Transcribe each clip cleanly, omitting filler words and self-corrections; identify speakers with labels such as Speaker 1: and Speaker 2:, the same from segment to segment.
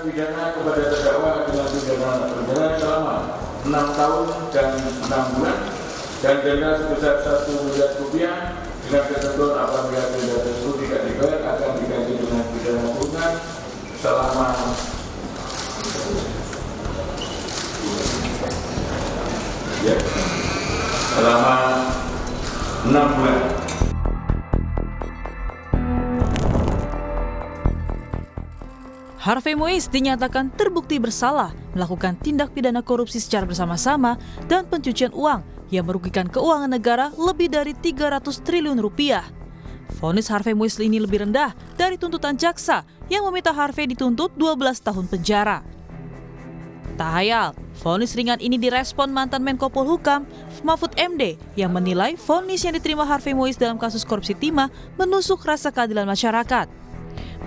Speaker 1: pidana kepada terdakwa dengan pidana penjara selama 6 tahun dan 6 bulan dan denda sebesar 1 miliar rupiah dengan ketentuan apabila denda tersebut tidak dibayar akan diganti dengan pidana kurungan selama selama 6 bulan.
Speaker 2: Harvey Moise dinyatakan terbukti bersalah melakukan tindak pidana korupsi secara bersama-sama dan pencucian uang yang merugikan keuangan negara lebih dari 300 triliun rupiah. Vonis Harvey Moise ini lebih rendah dari tuntutan jaksa yang meminta Harvey dituntut 12 tahun penjara. Tak hayal, vonis ringan ini direspon mantan Menko Polhukam, Mahfud MD, yang menilai vonis yang diterima Harvey Moise dalam kasus korupsi timah menusuk rasa keadilan masyarakat.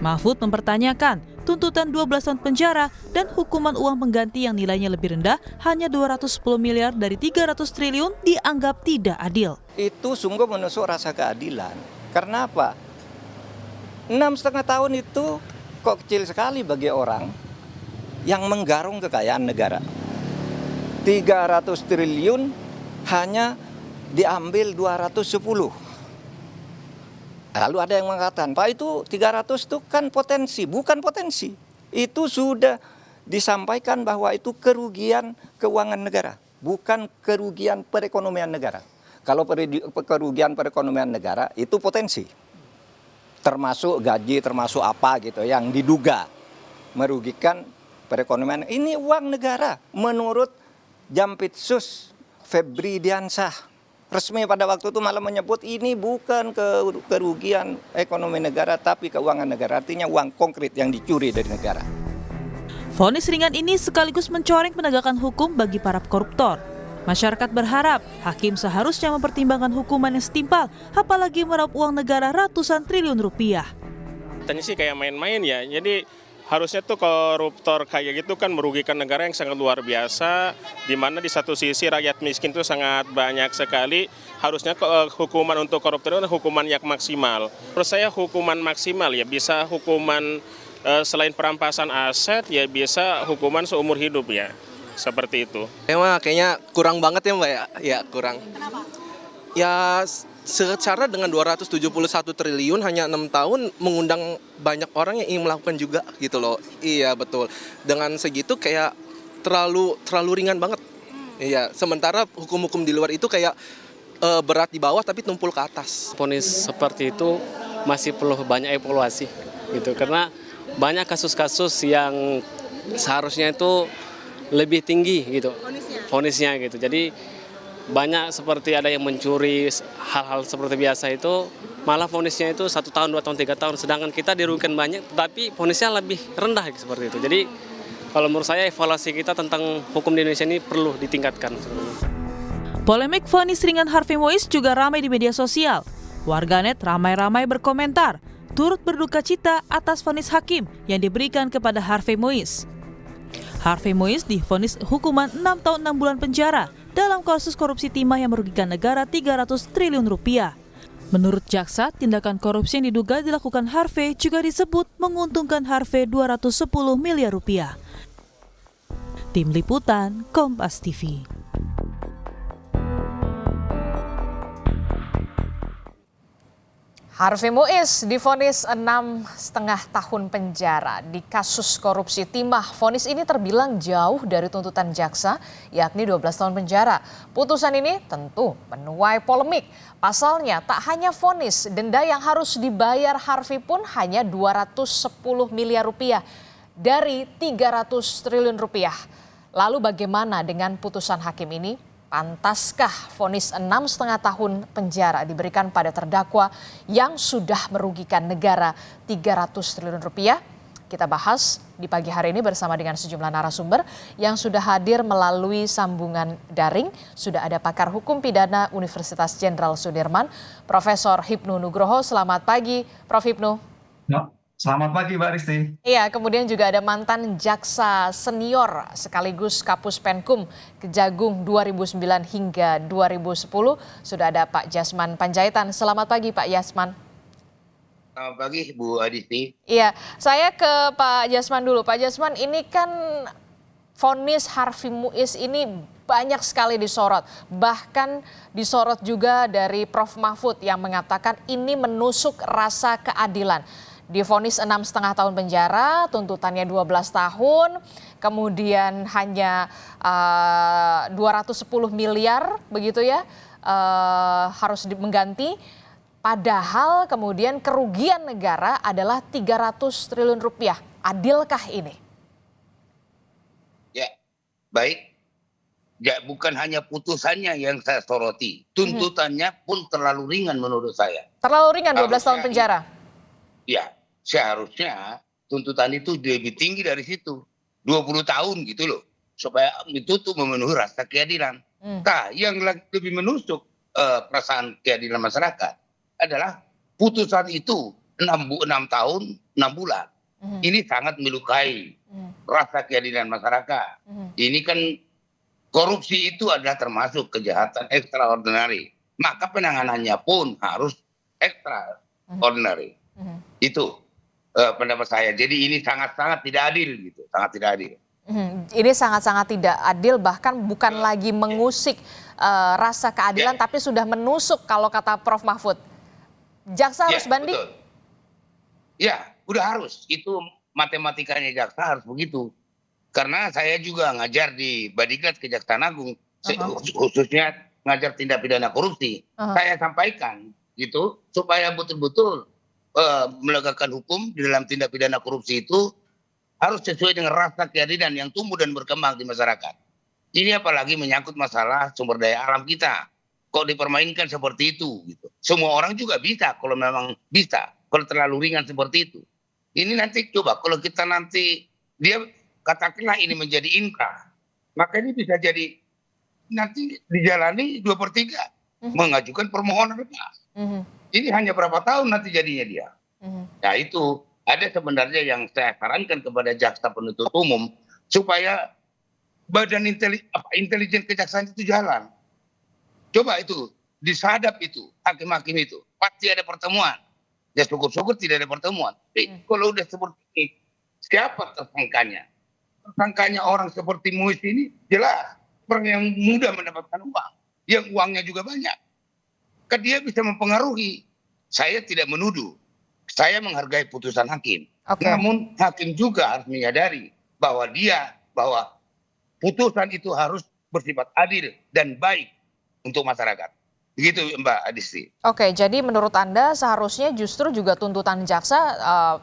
Speaker 2: Mahfud mempertanyakan tuntutan 12 tahun penjara dan hukuman uang pengganti yang nilainya lebih rendah hanya 210 miliar dari 300 triliun dianggap tidak adil.
Speaker 3: Itu sungguh menusuk rasa keadilan. Karena apa? 6,5 tahun itu kok kecil sekali bagi orang yang menggarung kekayaan negara. 300 triliun hanya diambil 210. Lalu ada yang mengatakan, Pak itu 300 itu kan potensi, bukan potensi. Itu sudah disampaikan bahwa itu kerugian keuangan negara, bukan kerugian perekonomian negara. Kalau kerugian perekonomian negara itu potensi. Termasuk gaji, termasuk apa gitu yang diduga merugikan perekonomian. Ini uang negara menurut Jampitsus Febri Diansah. Resmi pada waktu itu malah menyebut ini bukan kerugian ekonomi negara tapi keuangan negara, artinya uang konkret yang dicuri dari negara.
Speaker 2: Vonis ringan ini sekaligus mencoreng penegakan hukum bagi para koruptor. Masyarakat berharap hakim seharusnya mempertimbangkan hukuman yang setimpal, apalagi meraup uang negara ratusan triliun rupiah.
Speaker 4: Tanya sih kayak main-main ya, jadi harusnya tuh koruptor kayak gitu kan merugikan negara yang sangat luar biasa, di mana di satu sisi rakyat miskin itu sangat banyak sekali. Harusnya hukuman untuk koruptor itu hukuman yang maksimal. Menurut saya hukuman maksimal ya bisa hukuman selain perampasan aset ya bisa hukuman seumur hidup ya, seperti itu.
Speaker 5: Emang kayaknya kurang banget ya Mbak ya, ya kurang.
Speaker 2: Kenapa?
Speaker 5: Ya secara dengan 271 triliun hanya 6 tahun mengundang banyak orang yang ingin melakukan juga gitu loh. Iya betul. Dengan segitu kayak terlalu ringan banget. Iya, sementara hukum-hukum di luar itu kayak berat di bawah tapi tumpul ke atas.
Speaker 6: Vonis seperti itu masih perlu banyak evaluasi gitu karena banyak kasus-kasus yang seharusnya itu lebih tinggi gitu. Vonisnya gitu. Jadi banyak seperti ada yang mencuri hal-hal seperti biasa itu malah vonisnya itu 1 tahun, 2 tahun, 3 tahun, sedangkan kita dirugikan banyak tapi vonisnya lebih rendah seperti itu. Jadi kalau menurut saya evaluasi kita tentang hukum di Indonesia ini perlu ditingkatkan.
Speaker 2: Polemik vonis ringan Harvey Moise juga ramai di media sosial. Warganet ramai-ramai berkomentar turut berduka cita atas vonis hakim yang diberikan kepada Harvey Moise. Harvey Moise divonis hukuman 6 tahun 6 bulan penjara dalam kasus korupsi timah yang merugikan negara 300 triliun rupiah. Menurut jaksa, tindakan korupsi yang diduga dilakukan Harvey juga disebut menguntungkan Harvey 210 miliar rupiah. Tim Liputan, Kompas TV.
Speaker 7: Harvey Moise divonis 6,5 tahun penjara di kasus korupsi timah. Vonis ini terbilang jauh dari tuntutan jaksa, yakni 12 tahun penjara. Putusan ini tentu menuai polemik. Pasalnya tak hanya vonis, denda yang harus dibayar Harvey pun hanya 210 miliar rupiah dari 300 triliun rupiah. Lalu bagaimana dengan putusan hakim ini? Pantaskah vonis 6,5 tahun penjara diberikan pada terdakwa yang sudah merugikan negara 300 triliun rupiah? Kita bahas di pagi hari ini bersama dengan sejumlah narasumber yang sudah hadir melalui sambungan daring. Sudah ada pakar hukum pidana Universitas Jenderal Sudirman, Profesor Hipnu Nugroho. Selamat pagi, Prof. Hipnu.
Speaker 8: No. Selamat pagi Mbak Risti.
Speaker 7: Iya, kemudian juga ada mantan jaksa senior sekaligus Kapus Penkum Kejagung 2009 hingga 2010. Sudah ada Pak Jasman Panjaitan. Selamat pagi Pak Jasman.
Speaker 9: Selamat pagi Bu Adisti.
Speaker 7: Iya, saya ke Pak Jasman dulu. Pak Jasman, ini kan vonis Harvey Muiz ini banyak sekali disorot. Bahkan disorot juga dari Prof. Mahfud yang mengatakan ini menusuk rasa keadilan. Divonis 6,5 tahun penjara, tuntutannya 12 tahun, kemudian hanya 210 miliar begitu ya, harus mengganti. Padahal kemudian kerugian negara adalah 300 triliun rupiah. Adilkah ini?
Speaker 9: Ya, baik. Ya, bukan hanya putusannya yang saya soroti. Tuntutannya pun terlalu ringan menurut saya.
Speaker 7: Terlalu ringan 12 tahun penjara?
Speaker 9: Ya, seharusnya tuntutan itu lebih tinggi dari situ. 20 tahun gitu loh. Supaya itu tuh memenuhi rasa keadilan. Nah, yang lebih menusuk perasaan keadilan masyarakat adalah putusan itu 6 tahun 6 bulan. Ini sangat melukai rasa keadilan masyarakat. Ini kan korupsi itu adalah termasuk kejahatan extraordinary. Maka penanganannya pun harus extraordinary. Itu pendapat saya. Jadi ini sangat-sangat tidak adil gitu, sangat tidak adil.
Speaker 7: Ini sangat-sangat tidak adil, bahkan bukan lagi mengusik rasa keadilan, tapi sudah menusuk kalau kata Prof. Mahfud. Jaksa harus banding?
Speaker 9: Betul. Ya, udah harus. Itu matematikanya jaksa harus begitu. Karena saya juga ngajar di Badiklat Kejaksaan Agung, khususnya ngajar tindak pidana korupsi. Saya sampaikan gitu supaya betul-betul menegakkan hukum di dalam tindak pidana korupsi itu harus sesuai dengan rasa keadilan yang tumbuh dan berkembang di masyarakat. Ini apalagi menyangkut masalah sumber daya alam kita. Kok dipermainkan seperti itu gitu. Semua orang juga bisa kalau memang bisa. Kalau terlalu ringan seperti itu. Ini nanti coba kalau kita nanti dia katakanlah ini menjadi inkrah. Maka ini bisa jadi nanti dijalani 2/3 mengajukan permohonan lepas. Ini hanya berapa tahun nanti jadinya dia. Nah itu ada sebenarnya yang saya sarankan kepada jaksa penuntut umum supaya badan intelijen kejaksaan itu jalan. Coba itu, disadap itu, hakim-hakim itu. Pasti ada pertemuan. Ya syukur-syukur tidak ada pertemuan. Kalau udah seperti ini, siapa tersangkanya? Tersangkanya orang seperti Muiz ini jelas. Orang yang mudah mendapatkan uang. Yang uangnya juga banyak. Kan dia bisa mempengaruhi. Saya tidak menuduh. Saya menghargai putusan hakim. Namun hakim juga harus menyadari bahwa putusan itu harus bersifat adil dan baik untuk masyarakat. Begitu Mbak Adisti.
Speaker 7: Oke, jadi menurut Anda seharusnya justru juga tuntutan jaksa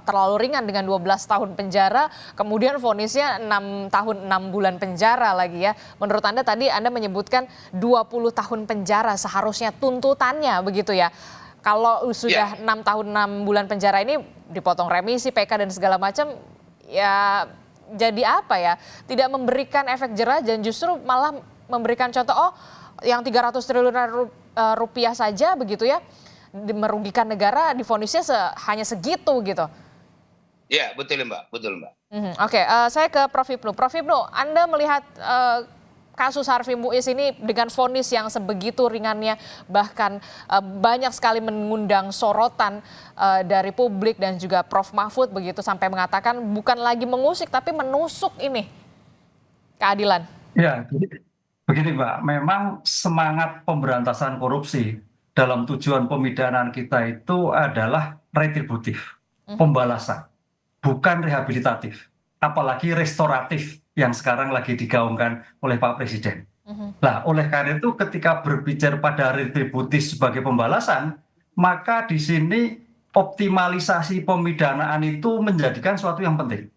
Speaker 7: terlalu ringan dengan 12 tahun penjara, kemudian vonisnya 6 tahun 6 bulan penjara lagi ya. Menurut Anda tadi Anda menyebutkan 20 tahun penjara seharusnya tuntutannya begitu ya. Kalau sudah 6 tahun 6 bulan penjara ini dipotong remisi, PK dan segala macam, ya jadi apa ya? Tidak memberikan efek jerah dan justru malah memberikan contoh, yang 300 triliun rupiah saja begitu ya, merugikan negara, divonisnya hanya segitu gitu.
Speaker 9: Ya, betul Mbak, betul Mbak.
Speaker 7: Oke, saya ke Prof. Ibnu. Prof. Ibnu, Anda melihat kasus Harvey Muiz ini dengan vonis yang sebegitu ringannya, bahkan banyak sekali mengundang sorotan dari publik dan juga Prof. Mahfud begitu, sampai mengatakan bukan lagi mengusik tapi menusuk ini keadilan.
Speaker 8: Ya, begini Mbak, memang semangat pemberantasan korupsi dalam tujuan pemidanaan kita itu adalah retributif, pembalasan, bukan rehabilitatif, apalagi restoratif yang sekarang lagi digaungkan oleh Pak Presiden. Nah, oleh karena itu ketika berbicara pada retributif sebagai pembalasan, maka di sini optimalisasi pemidanaan itu menjadikan suatu yang penting.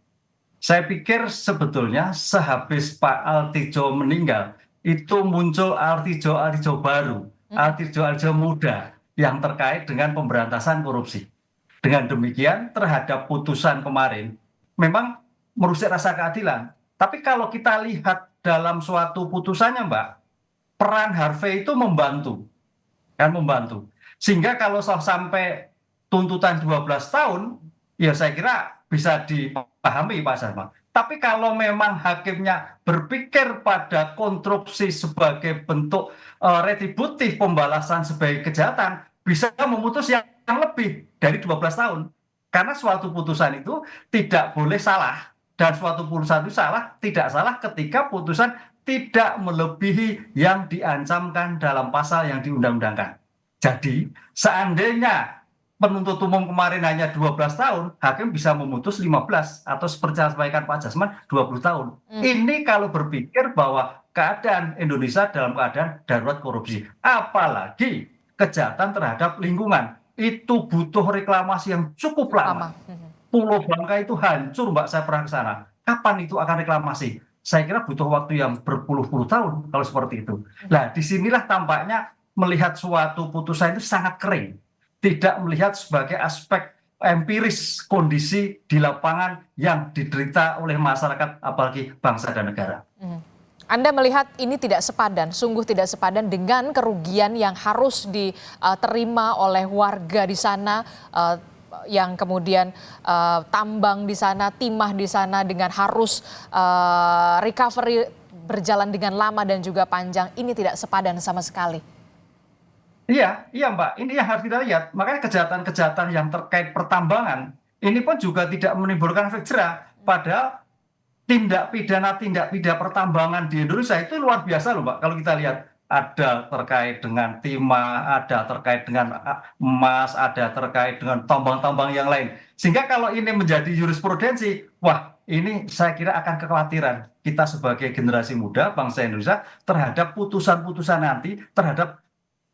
Speaker 8: Saya pikir sebetulnya sehabis Pak Artijo meninggal, itu muncul Artijo baru, Artijo muda yang terkait dengan pemberantasan korupsi. Dengan demikian terhadap putusan kemarin memang merusak rasa keadilan. Tapi kalau kita lihat dalam suatu putusannya Mbak, peran Harvey itu membantu. Sehingga kalau sampai tuntutan 12 tahun, ya saya kira bisa dipahami Pak Sarma. Tapi kalau memang hakimnya berpikir pada konstruksi sebagai bentuk retributif pembalasan sebagai kejahatan, bisa memutus yang yang lebih dari 12 tahun. Karena suatu putusan itu tidak boleh salah. Dan suatu putusan itu tidak salah ketika putusan tidak melebihi yang diancamkan dalam pasal yang diundang-undangkan. Jadi, seandainya penuntut umum kemarin hanya 12 tahun, hakim bisa memutus 15 atau seperti yang disampaikan Pak Jasman 20 tahun. Ini kalau berpikir bahwa keadaan Indonesia dalam keadaan darurat korupsi. Apalagi kejahatan terhadap lingkungan. Itu butuh reklamasi yang cukup lama. Pulau Bangka itu hancur, Mbak, saya pernah ke sana. Kapan itu akan reklamasi? Saya kira butuh waktu yang berpuluh-puluh tahun kalau seperti itu. Nah, disinilah tampaknya melihat suatu putusan itu sangat kering. Tidak melihat sebagai aspek empiris kondisi di lapangan yang diderita oleh masyarakat, apalagi bangsa dan negara.
Speaker 7: Anda melihat ini tidak sepadan, sungguh tidak sepadan dengan kerugian yang harus diterima oleh warga di sana, yang kemudian tambang di sana, timah di sana dengan harus recovery berjalan dengan lama dan juga panjang. Ini tidak sepadan sama sekali.
Speaker 8: Iya, Mbak. Ini yang harus kita lihat. Makanya kejahatan-kejahatan yang terkait pertambangan ini pun juga tidak menimbulkan efek jerah. Padahal tindak pidana pertambangan di Indonesia itu luar biasa loh, Mbak. Kalau kita lihat ada terkait dengan timah, ada terkait dengan emas, ada terkait dengan tambang-tambang yang lain. Sehingga kalau ini menjadi jurisprudensi, wah, ini saya kira akan kekhawatiran kita sebagai generasi muda bangsa Indonesia terhadap putusan-putusan nanti terhadap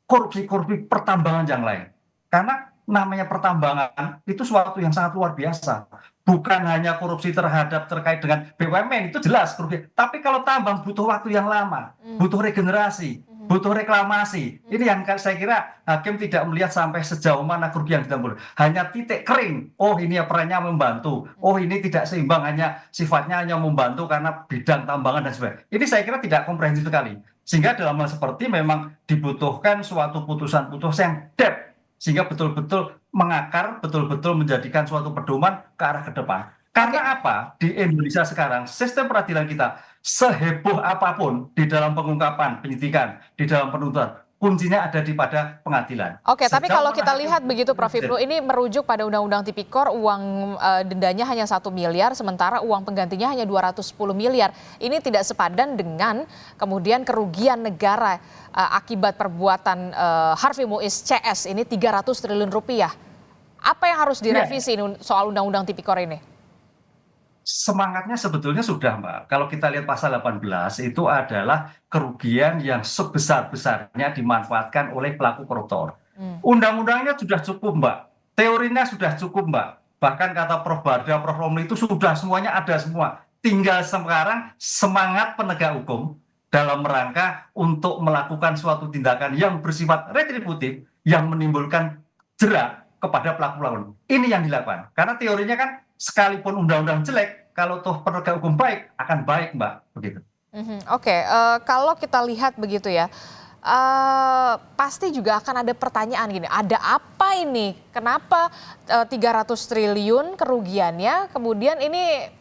Speaker 8: korupsi-korupsi pertambangan yang lain. Karena namanya pertambangan itu suatu yang sangat luar biasa. Bukan hanya korupsi terkait dengan BUMN, itu jelas korupsi. Tapi kalau tambang butuh waktu yang lama, butuh regenerasi, butuh reklamasi. Ini yang saya kira hakim tidak melihat sampai sejauh mana kerugian ditanggung. Hanya titik kering. Oh, ini ya perannya membantu. Oh, ini tidak seimbang, hanya sifatnya hanya membantu karena bidang tambangan dan sebagainya. Ini saya kira tidak komprehensif sekali. Sehingga dalam hal seperti memang dibutuhkan suatu putusan-putusan yang depth, sehingga betul-betul mengakar, betul-betul menjadikan suatu pedoman ke arah ke depan. Karena apa? Di Indonesia sekarang, sistem peradilan kita seheboh apapun di dalam pengungkapan, penyidikan, di dalam penuntutan, kuncinya ada pada pengadilan.
Speaker 7: Oke, tapi kalau kita lihat begitu Prof. Ibnu, ini merujuk pada Undang-Undang Tipikor, uang dendanya hanya 1 miliar, sementara uang penggantinya hanya 210 miliar. Ini tidak sepadan dengan kemudian kerugian negara akibat perbuatan Harvey Muiz CS ini 300 triliun rupiah. Apa yang harus direvisi soal Undang-Undang Tipikor ini?
Speaker 8: Semangatnya sebetulnya sudah, Mbak. Kalau kita lihat pasal 18 itu adalah kerugian yang sebesar-besarnya dimanfaatkan oleh pelaku koruptor. Undang-undangnya sudah cukup, Mbak. Teorinya sudah cukup, Mbak. Bahkan kata Prof. Barda, Prof. Romli itu sudah semuanya ada semua. Tinggal sekarang semangat penegak hukum dalam rangka untuk melakukan suatu tindakan yang bersifat retributif yang menimbulkan jerah kepada pelaku-pelaku. Ini yang dilakukan. Karena teorinya kan sekalipun undang-undang jelek, kalau toh penegak hukum baik, akan baik, Mbak. Begitu.
Speaker 7: Oke, kalau kita lihat begitu ya, pasti juga akan ada pertanyaan gini, ada apa ini? Kenapa 300 triliun kerugiannya, kemudian ini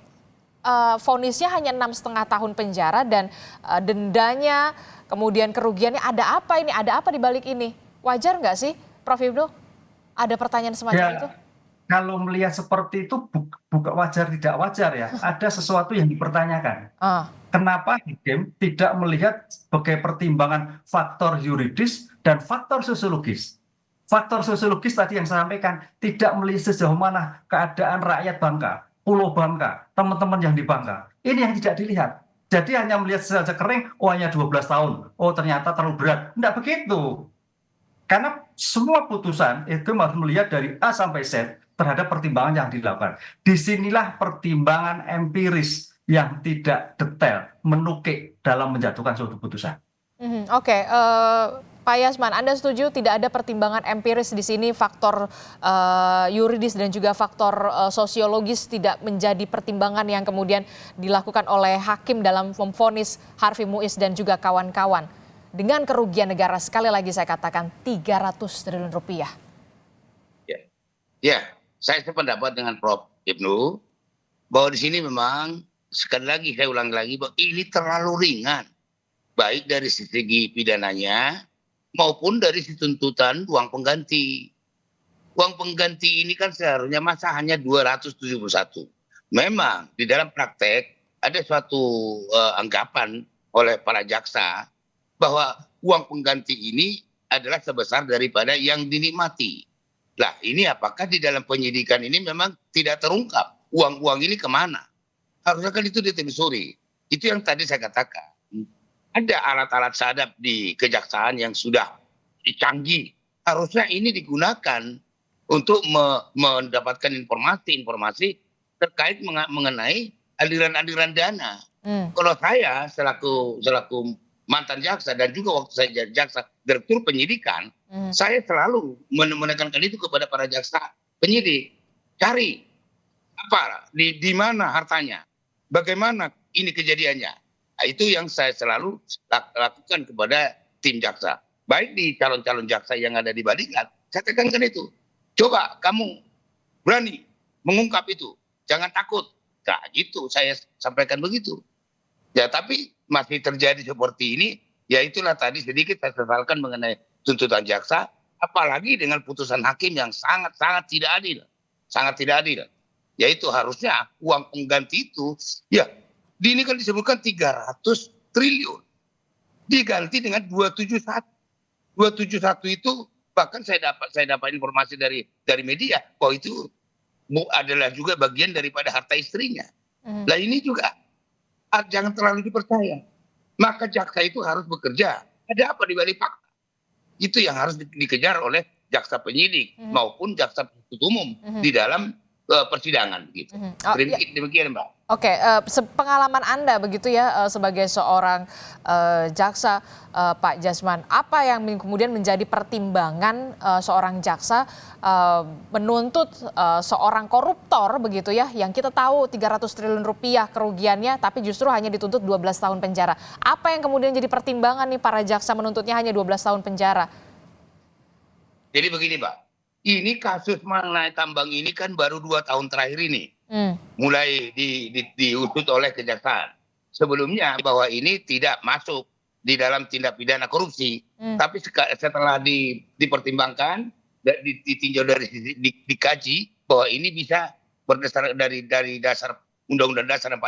Speaker 7: vonisnya hanya 6,5 tahun penjara dan dendanya, kemudian kerugiannya, ada apa ini? Ada apa di balik ini? Wajar nggak sih, Prof. Ibnu? Ada pertanyaan semacam itu?
Speaker 8: Kalau melihat seperti itu bukan wajar tidak wajar ya, ada sesuatu yang dipertanyakan. Kenapa hakim tidak melihat sebagai pertimbangan faktor yuridis dan faktor sosiologis? Faktor sosiologis tadi yang saya sampaikan, tidak melihat sejauh mana keadaan rakyat Bangka, Pulau Bangka, teman-teman yang di Bangka. Ini yang tidak dilihat. Jadi hanya melihat saja kering, oh hanya 12 tahun, oh ternyata terlalu berat. Tidak begitu. Karena semua putusan itu harus melihat dari A sampai Z terhadap pertimbangan yang dilakukan. Disinilah pertimbangan empiris yang tidak detail, menukik dalam menjatuhkan suatu putusan.
Speaker 7: Oke, Pak Yasman, Anda setuju tidak ada pertimbangan empiris di sini, faktor yuridis dan juga faktor sosiologis tidak menjadi pertimbangan yang kemudian dilakukan oleh hakim dalam memvonis Harvey Muiz dan juga kawan-kawan. Dengan kerugian negara, sekali lagi saya katakan 300 triliun rupiah.
Speaker 9: Ya, saya sependapat dengan Prof. Ibnu bahwa di sini memang sekali lagi saya ulang lagi bahwa ini terlalu ringan, baik dari segi pidananya maupun dari si tuntutan uang pengganti. uang pengganti ini kan seharusnya masa hanya 271. Memang di dalam praktek ada suatu anggapan oleh para jaksa bahwa uang pengganti ini adalah sebesar daripada yang dinikmati. Lah ini apakah di dalam penyidikan ini memang tidak terungkap uang-uang ini kemana? Harusnya kan itu ditelusuri. Itu yang tadi saya katakan. Ada alat-alat sadap di kejaksaan yang sudah canggih. Harusnya ini digunakan untuk mendapatkan informasi-informasi terkait mengenai aliran-aliran dana. Kalau saya selaku mantan jaksa dan juga waktu saya jadi jaksa direktur penyidikan, saya selalu menekankan itu kepada para jaksa penyidik. Cari apa, di mana hartanya, bagaimana ini kejadiannya. Nah, itu yang saya selalu lakukan kepada tim jaksa. Baik di calon-calon jaksa yang ada di Badikat, saya tekankan itu. Coba kamu berani mengungkap itu, jangan takut. Nah gitu saya sampaikan begitu. Ya tapi masih terjadi seperti ini, ya itulah tadi sedikit saya sesalkan mengenai tuntutan jaksa, apalagi dengan putusan hakim yang sangat-sangat tidak adil. Sangat tidak adil. Yaitu harusnya uang pengganti itu, ya ini kan disebutkan 300 triliun. Diganti dengan 271. 271 itu bahkan saya dapat informasi dari media bahwa itu adalah juga bagian daripada harta istrinya. Nah ini juga jangan terlalu dipercaya. Maka jaksa itu harus bekerja. Ada apa di balik fakta? Itu yang harus dikejar oleh jaksa penyidik maupun jaksa penuntut umum di dalam persidangan gitu. Demikian Mbak.
Speaker 7: Oke, pengalaman Anda begitu ya sebagai seorang jaksa Pak Jasman, apa yang kemudian menjadi pertimbangan seorang jaksa menuntut seorang koruptor begitu ya, yang kita tahu 300 triliun rupiah kerugiannya tapi justru hanya dituntut 12 tahun penjara. Apa yang kemudian jadi pertimbangan nih para jaksa menuntutnya hanya 12 tahun penjara?
Speaker 9: Jadi begini Mbak, ini kasus mengenai tambang ini kan baru 2 tahun terakhir ini. Mulai diusut oleh kejaksaan. Sebelumnya bahwa ini tidak masuk di dalam tindak pidana korupsi. Tapi setelah dipertimbangkan, ditinjau dari dikaji bahwa ini bisa berdasar dari dasar Undang-Undang Dasar 45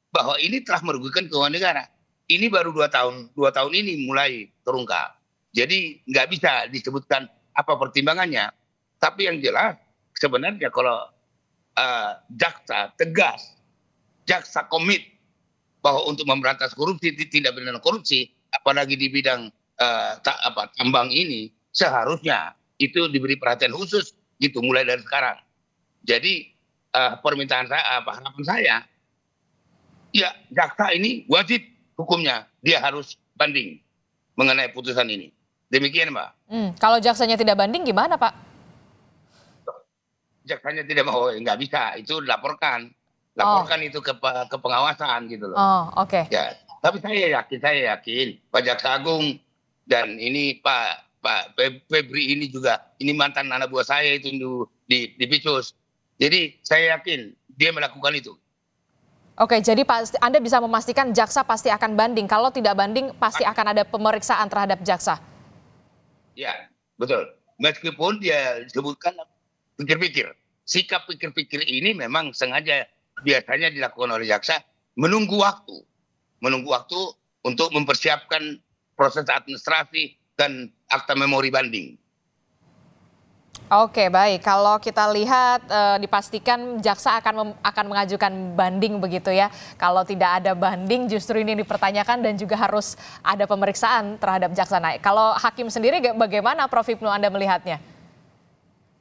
Speaker 9: bahwa ini telah merugikan keuangan negara. Ini baru 2 tahun ini mulai terungkap. Jadi nggak bisa disebutkan apa pertimbangannya. Tapi yang jelas sebenarnya kalau jaksa tegas, jaksa komit bahwa untuk memberantas korupsi, tindak pidana korupsi, apalagi di bidang tambang ini, seharusnya itu diberi perhatian khusus gitu mulai dari sekarang. Jadi permintaan saya, harapan saya, ya jaksa ini wajib hukumnya dia harus banding mengenai putusan ini. Demikian Mbak.
Speaker 7: Kalau jaksanya tidak banding gimana Pak?
Speaker 9: Jaksanya tidak mau, nggak bisa, itu laporkan itu ke pengawasan gitu loh.
Speaker 7: Oke.
Speaker 9: Ya, tapi saya yakin Pak Jaksa Agung dan ini Pak Febri ini juga, ini mantan anak buah saya itu di Picus. Jadi saya yakin dia melakukan itu.
Speaker 7: Oke, jadi Anda bisa memastikan jaksa pasti akan banding. Kalau tidak banding pasti akan ada pemeriksaan terhadap jaksa.
Speaker 9: Ya, betul. Meskipun dia disebutkan pikir-pikir. Sikap pikir-pikir ini memang sengaja biasanya dilakukan oleh jaksa menunggu waktu untuk mempersiapkan proses administrasi dan akta memori banding.
Speaker 7: Oke, baik. Kalau kita lihat dipastikan jaksa akan mengajukan banding begitu ya. Kalau tidak ada banding justru ini dipertanyakan dan juga harus ada pemeriksaan terhadap jaksa. Nah, kalau hakim sendiri bagaimana Prof. Hipnu Anda melihatnya?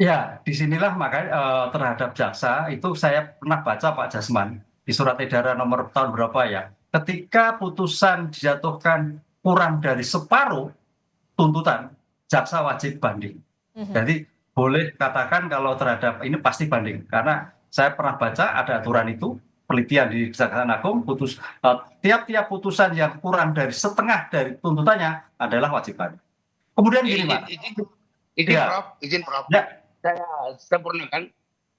Speaker 8: Ya, disinilah makanya terhadap jaksa itu saya pernah baca Pak Jasman di surat edaran nomor tahun berapa ya. Ketika putusan dijatuhkan kurang dari separuh tuntutan, jaksa wajib banding. Jadi boleh katakan kalau terhadap ini pasti banding. Karena saya pernah baca ada aturan itu, penelitian di Kejaksaan Agung, tiap-tiap putusan yang kurang dari setengah dari tuntutannya adalah wajib banding. Kemudian gini Pak.
Speaker 9: Izin Prof. Ya. Saya sempurnakan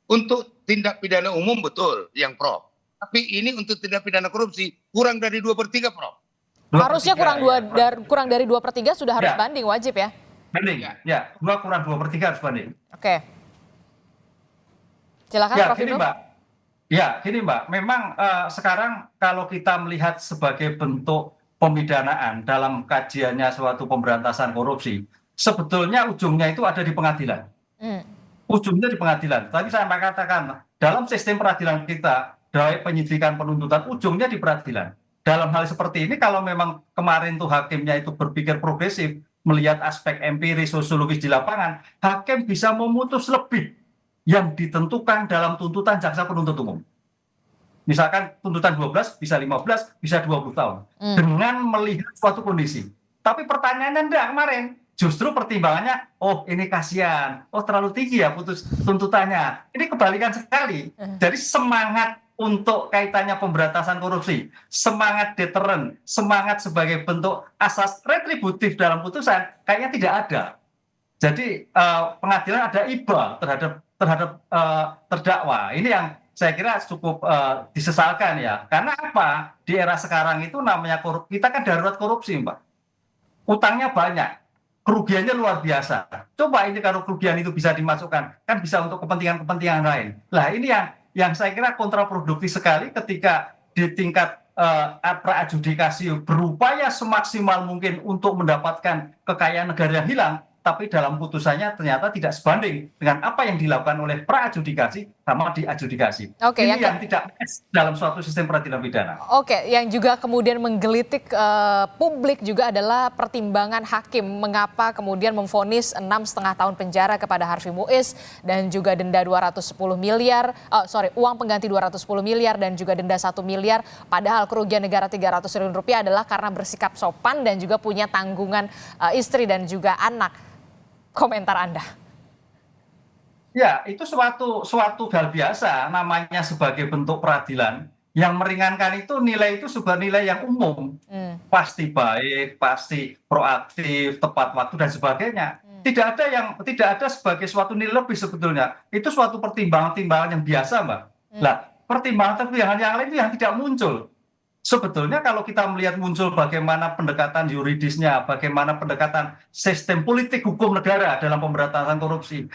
Speaker 9: untuk tindak pidana umum betul yang Prof. Tapi ini untuk tindak pidana korupsi kurang dari 2/3 Prof.
Speaker 7: Harusnya kurang dari 2/3 sudah harus banding, wajib ya?
Speaker 8: Banding, ya. 2 kurang 2/3 harus banding.
Speaker 7: Oke. Silakan
Speaker 8: Ya,
Speaker 7: Prof.
Speaker 8: gini
Speaker 7: Hipnu.
Speaker 8: Mbak. Ya, gini Mbak. Memang sekarang kalau kita melihat sebagai bentuk pemidanaan dalam kajiannya suatu pemberantasan korupsi, sebetulnya ujungnya itu ada di pengadilan.
Speaker 7: Hmm.
Speaker 8: Ujungnya di pengadilan. Tadi saya katakan, dalam sistem peradilan kita, dari penyidikan penuntutan, ujungnya di peradilan. Dalam hal seperti ini, kalau memang kemarin tuh hakimnya itu berpikir progresif, melihat aspek empiris, sosiologis di lapangan, hakim bisa memutus lebih yang ditentukan dalam tuntutan jaksa penuntut umum. Misalkan tuntutan 12, bisa 15, bisa 20 tahun. Dengan melihat suatu kondisi. Tapi pertanyaannya enggak kemarin. Justru pertimbangannya, oh ini kasihan, oh terlalu tinggi ya putus tuntutannya. Ini kebalikan sekali. Jadi semangat untuk kaitannya pemberantasan korupsi, semangat deteren, semangat sebagai bentuk asas retributif dalam putusan, kayaknya tidak ada. Jadi pengadilan ada iba terhadap terdakwa. Ini yang saya kira cukup disesalkan ya. Karena apa? Di era sekarang itu namanya kita kan darurat korupsi, Mbak. Utangnya banyak, kerugiannya luar biasa. Coba ini kalau kerugian itu bisa dimasukkan, kan bisa untuk kepentingan-kepentingan lain. Lah ini yang saya kira kontraproduktif sekali ketika di tingkat pra-adjudikasi berupaya semaksimal mungkin untuk mendapatkan kekayaan negara yang hilang, tapi dalam putusannya ternyata tidak sebanding dengan apa yang dilakukan oleh pra-adjudikasi sama diadjudikasi.
Speaker 7: Oke,
Speaker 8: ini yang tidak dalam suatu sistem peradilan pidana.
Speaker 7: Oke, yang juga kemudian menggelitik publik juga adalah pertimbangan hakim mengapa kemudian memvonis 6,5 tahun penjara kepada Harvey Muiz dan juga denda 210 miliar, uang pengganti 210 miliar dan juga denda 1 miliar, padahal kerugian negara 300 triliun rupiah adalah karena bersikap sopan dan juga punya tanggungan istri dan juga anak. Komentar Anda.
Speaker 8: Ya, itu suatu hal biasa, namanya sebagai bentuk peradilan. Yang meringankan itu nilai itu sebuah nilai yang umum. Pasti baik, pasti proaktif, tepat waktu dan sebagainya. Tidak ada sebagai suatu nilai lebih sebetulnya. Itu suatu pertimbangan-pertimbangan yang biasa, Mbak. Lah, pertimbangan yang lain itu yang tidak muncul. Sebetulnya kalau kita melihat muncul bagaimana pendekatan yuridisnya, bagaimana pendekatan sistem politik hukum negara dalam pemberantasan korupsi,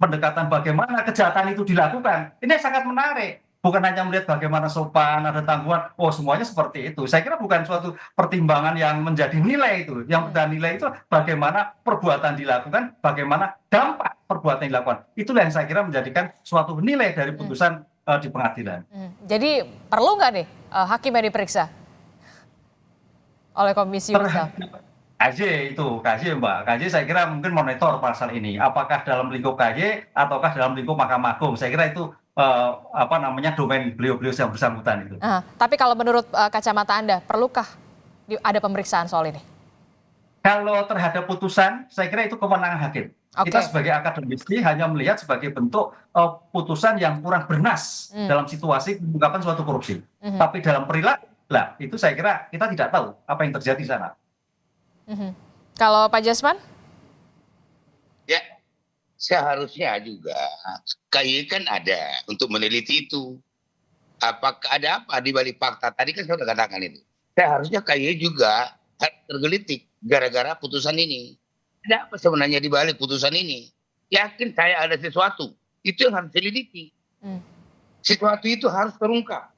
Speaker 8: pendekatan bagaimana kejahatan itu dilakukan, ini sangat menarik. Bukan hanya melihat bagaimana sopan, ada tanggungan, oh semuanya seperti itu. Saya kira bukan suatu pertimbangan yang menjadi nilai itu. Yang menjadi nilai itu bagaimana perbuatan dilakukan, bagaimana dampak perbuatan dilakukan. Itulah yang saya kira menjadikan suatu nilai dari putusan di pengadilan.
Speaker 7: Jadi perlu nggak nih hakim yang diperiksa oleh Komisi Yudisial?
Speaker 8: KJ Mbak, KJ saya kira mungkin monitor pasal ini. Apakah dalam lingkup KJ ataukah dalam lingkup Mahkamah Agung? Saya kira itu domain beliau-beliau yang bersangkutan itu.
Speaker 7: Tapi kalau menurut kacamata Anda, perlukah ada pemeriksaan soal ini?
Speaker 8: Kalau terhadap putusan, saya kira itu kewenangan hakim. Kita sebagai akademisi hanya melihat sebagai bentuk putusan yang kurang bernas dalam situasi pengungkapan suatu korupsi. Tapi dalam perilaku, lah itu saya kira kita tidak tahu apa yang terjadi di sana.
Speaker 7: Kalau Pak Jasman?
Speaker 9: Ya, seharusnya juga KY kan ada untuk meneliti itu. Apakah ada apa di balik fakta? Tadi kan saya sudah katakan itu. Seharusnya KY juga tergelitik gara-gara putusan ini. Ada apa sebenarnya di balik putusan ini? Yakin saya ada sesuatu. Itu yang harus diselidiki. Sesuatu itu harus terungkap.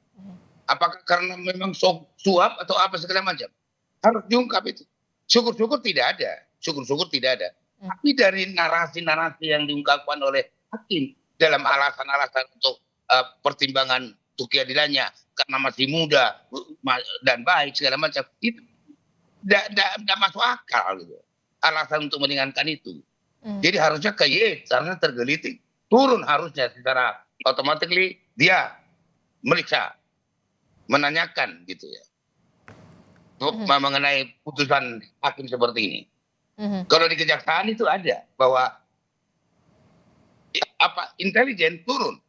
Speaker 9: Apakah karena memang suap atau apa segala macam. Harus diungkap itu. Syukur-syukur tidak ada. Syukur-syukur tidak ada. Tapi dari narasi-narasi yang diungkapkan oleh hakim dalam alasan-alasan untuk pertimbangan untuk keadilannya karena masih muda dan baik segala macam, itu tidak masuk akal gitu. Alasan untuk meringankan itu. Jadi harusnya KY karena tergelitik turun harusnya secara otomatis dia meriksa, menanyakan gitu ya mengenai putusan hakim seperti ini. Kalau di kejaksaan itu ada bahwa intelijen turun,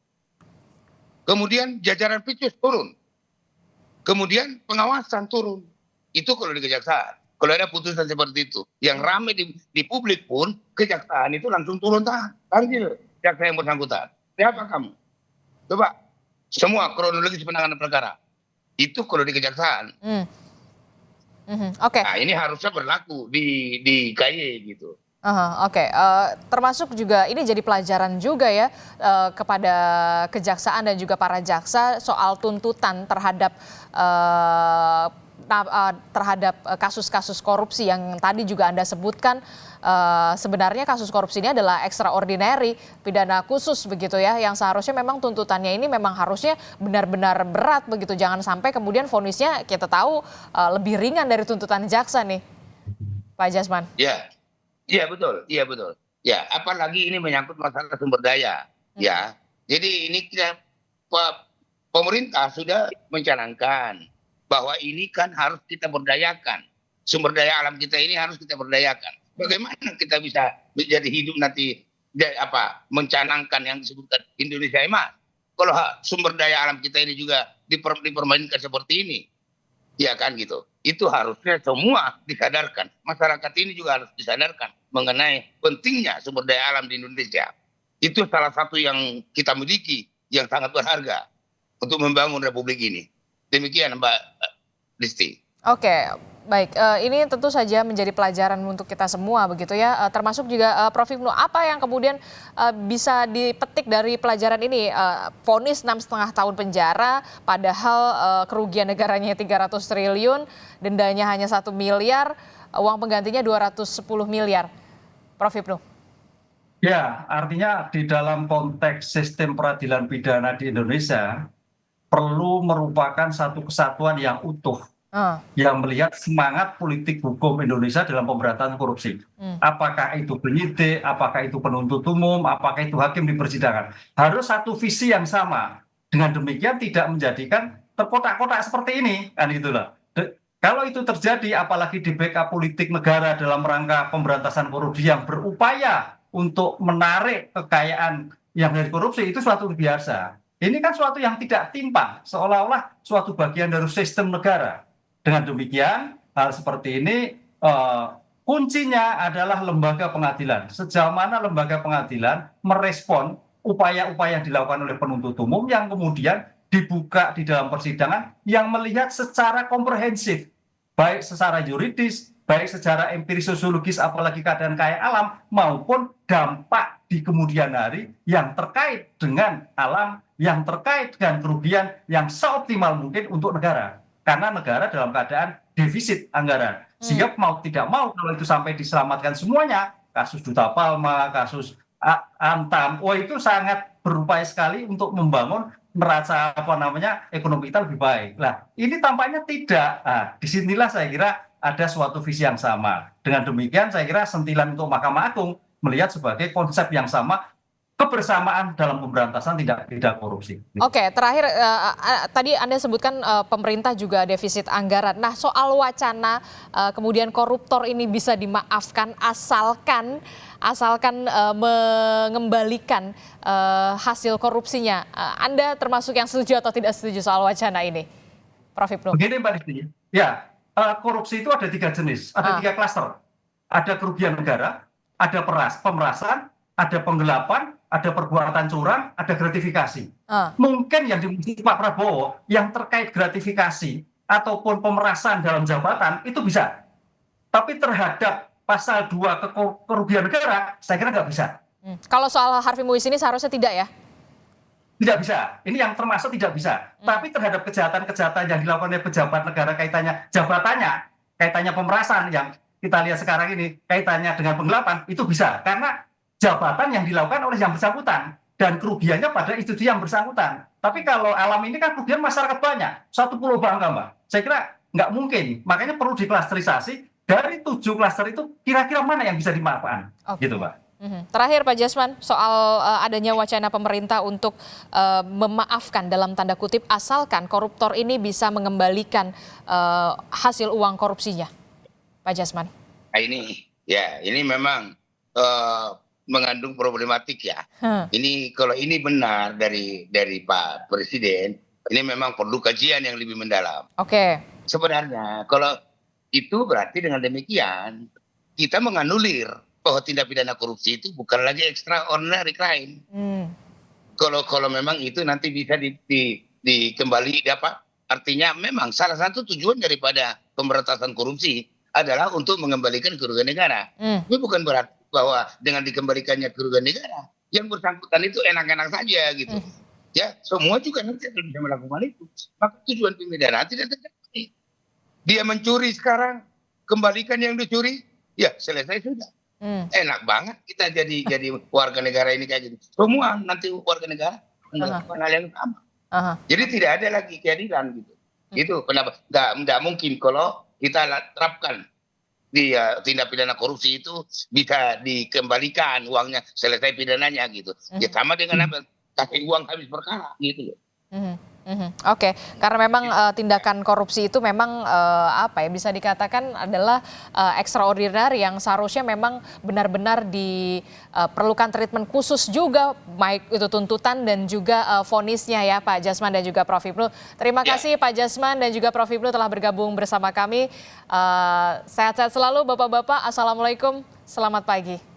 Speaker 9: kemudian jajaran Picus turun, kemudian pengawasan turun. Itu kalau di kejaksaan. Kalau ada putusan seperti itu, yang ramai di publik pun, kejaksaan itu langsung turun tangan. Panggil jaksa yang bersangkutan. Siapa kamu? Coba, semua kronologis penanganan perkara. Itu kalau di kejaksaan. Nah ini harusnya berlaku di KY gitu.
Speaker 7: Oke, termasuk juga ini jadi pelajaran juga ya kepada kejaksaan dan juga para jaksa soal tuntutan terhadap kasus-kasus korupsi yang tadi juga Anda sebutkan. Sebenarnya kasus korupsi ini adalah extraordinary, pidana khusus begitu ya, yang seharusnya memang tuntutannya ini memang harusnya benar-benar berat begitu, jangan sampai kemudian vonisnya kita tahu lebih ringan dari tuntutan jaksa nih, Pak Jasman.
Speaker 9: Ya, iya betul, iya betul. Ya, apalagi ini menyangkut masalah sumber daya, ya. Jadi ini pemerintah sudah mencanangkan bahwa ini kan harus kita berdayakan. Sumber daya alam kita ini harus kita berdayakan. Bagaimana kita bisa menjadi hidup nanti mencanangkan yang disebutkan Indonesia Emas? Kalau sumber daya alam kita ini juga dipermainkan seperti ini, ya kan gitu. Itu harusnya semua disadarkan. Masyarakat ini juga harus disadarkan mengenai pentingnya sumber daya alam di Indonesia. Itu salah satu yang kita miliki yang sangat berharga untuk membangun republik ini. Demikian Mbak Disti.
Speaker 7: Oke, baik. Ini tentu saja menjadi pelajaran untuk kita semua begitu ya. Termasuk juga Prof. Hipnu, apa yang kemudian bisa dipetik dari pelajaran ini? Vonis 6,5 tahun penjara, padahal kerugian negaranya 300 triliun, dendanya hanya 1 miliar, uang penggantinya 210 miliar. Prof. Hipnu.
Speaker 8: Ya, artinya di dalam konteks sistem peradilan pidana di Indonesia perlu merupakan satu kesatuan yang utuh yang melihat semangat politik hukum Indonesia dalam pemberantasan korupsi. Apakah itu penyidik, apakah itu penuntut umum, apakah itu hakim di persidangan. Harus satu visi yang sama. Dengan demikian tidak menjadikan terkotak-kotak seperti ini, kan itulah. Kalau itu terjadi, apalagi di backup politik negara dalam rangka pemberantasan korupsi yang berupaya untuk menarik kekayaan yang dari korupsi, itu suatu biasa. Ini kan suatu yang tidak timpang, seolah-olah suatu bagian dari sistem negara. Dengan demikian, hal seperti ini kuncinya adalah lembaga pengadilan. Sejauh mana lembaga pengadilan merespon upaya-upaya yang dilakukan oleh penuntut umum yang kemudian dibuka di dalam persidangan yang melihat secara komprehensif, baik secara yuridis, baik secara empiris sosiologis, apalagi keadaan kaya alam, maupun dampak di kemudian hari yang terkait dengan alam, yang terkait dengan kerugian yang seoptimal mungkin untuk negara. Karena negara dalam keadaan defisit anggaran. Sehingga mau tidak mau kalau itu sampai diselamatkan semuanya, kasus Duta Palma, kasus Antam, itu sangat berupaya sekali untuk membangun neraca ekonomi kita lebih baik. Nah, ini tampaknya tidak. Disinilah saya kira ada suatu visi yang sama. Dengan demikian saya kira sentilan untuk Mahkamah Agung melihat sebagai konsep yang sama, kebersamaan dalam pemberantasan tindak pidana korupsi.
Speaker 7: Oke, terakhir tadi Anda sebutkan pemerintah juga defisit anggaran. Nah, soal wacana kemudian koruptor ini bisa dimaafkan asalkan mengembalikan hasil korupsinya. Anda termasuk yang setuju atau tidak setuju soal wacana ini, Prof. Hipnu?
Speaker 8: Begini Mbak Disti, ya korupsi itu ada 3 jenis, ada 3 klaster. Ada kerugian negara, ada pemerasan, ada penggelapan, ada perbuatan curang, ada gratifikasi. Mungkin yang dimaksud Pak Prabowo yang terkait gratifikasi ataupun pemerasan dalam jabatan itu bisa. Tapi terhadap pasal 2 kerugian negara, saya kira nggak bisa.
Speaker 7: Kalau soal Harvey Muiz ini seharusnya tidak ya?
Speaker 8: Tidak bisa. Ini yang termasuk tidak bisa. Tapi terhadap kejahatan-kejahatan yang dilakukan oleh pejabat negara kaitannya jabatannya, kaitannya pemerasan yang kita lihat sekarang ini, kaitannya dengan penggelapan, itu bisa. Karena jabatan yang dilakukan oleh yang bersangkutan dan kerugiannya pada institusi yang bersangkutan. Tapi kalau alam ini kan kerugian masyarakat banyak, satu pulau bangga Mbak. Saya kira nggak mungkin, makanya perlu diklasterisasi dari 7 klaster itu kira-kira mana yang bisa dimaafkan, gitu Mbak.
Speaker 7: Terakhir Pak Jasman, soal adanya wacana pemerintah untuk memaafkan dalam tanda kutip asalkan koruptor ini bisa mengembalikan hasil uang korupsinya, Pak Jasman.
Speaker 9: Nah, ini memang mengandung problematik ya. Ini kalau ini benar dari Pak Presiden, ini memang perlu kajian yang lebih mendalam.
Speaker 7: Oke.
Speaker 9: Sebenarnya kalau itu berarti dengan demikian kita menganulir bahwa tindak pidana korupsi itu bukan lagi extraordinary crime. Kalau memang itu nanti bisa dikembali artinya memang salah satu tujuan daripada pemberantasan korupsi adalah untuk mengembalikan kerugian negara. Ini bukan berarti bahwa dengan dikembalikannya kerugian negara, yang bersangkutan itu enak-enak saja gitu. Ya, semua juga nanti akan bisa melakukan itu. Maka tujuan pemidanaan tidak tercapai. Dia mencuri sekarang, kembalikan yang dicuri, ya selesai sudah. Enak banget kita jadi warga negara ini kayak gitu. Semua nanti warga negara melakukan hal yang sama. Jadi tidak ada lagi keadilan gitu. Itu kenapa nggak mungkin kalau kita terapkan di tindak pidana korupsi itu bisa dikembalikan uangnya selesai pidananya gitu. Ya sama dengan apa? Kasih uang habis perkara gitu loh.
Speaker 7: Oke, karena memang tindakan korupsi itu memang apa ya, bisa dikatakan adalah extraordinary yang seharusnya memang benar-benar diperlukan treatment khusus juga, baik itu tuntutan dan juga vonisnya ya Pak Jasman dan juga Prof. Ibnu. Terima kasih Pak Jasman dan juga Prof. Ibnu telah bergabung bersama kami. Sehat-sehat selalu Bapak-Bapak. Assalamualaikum, selamat pagi.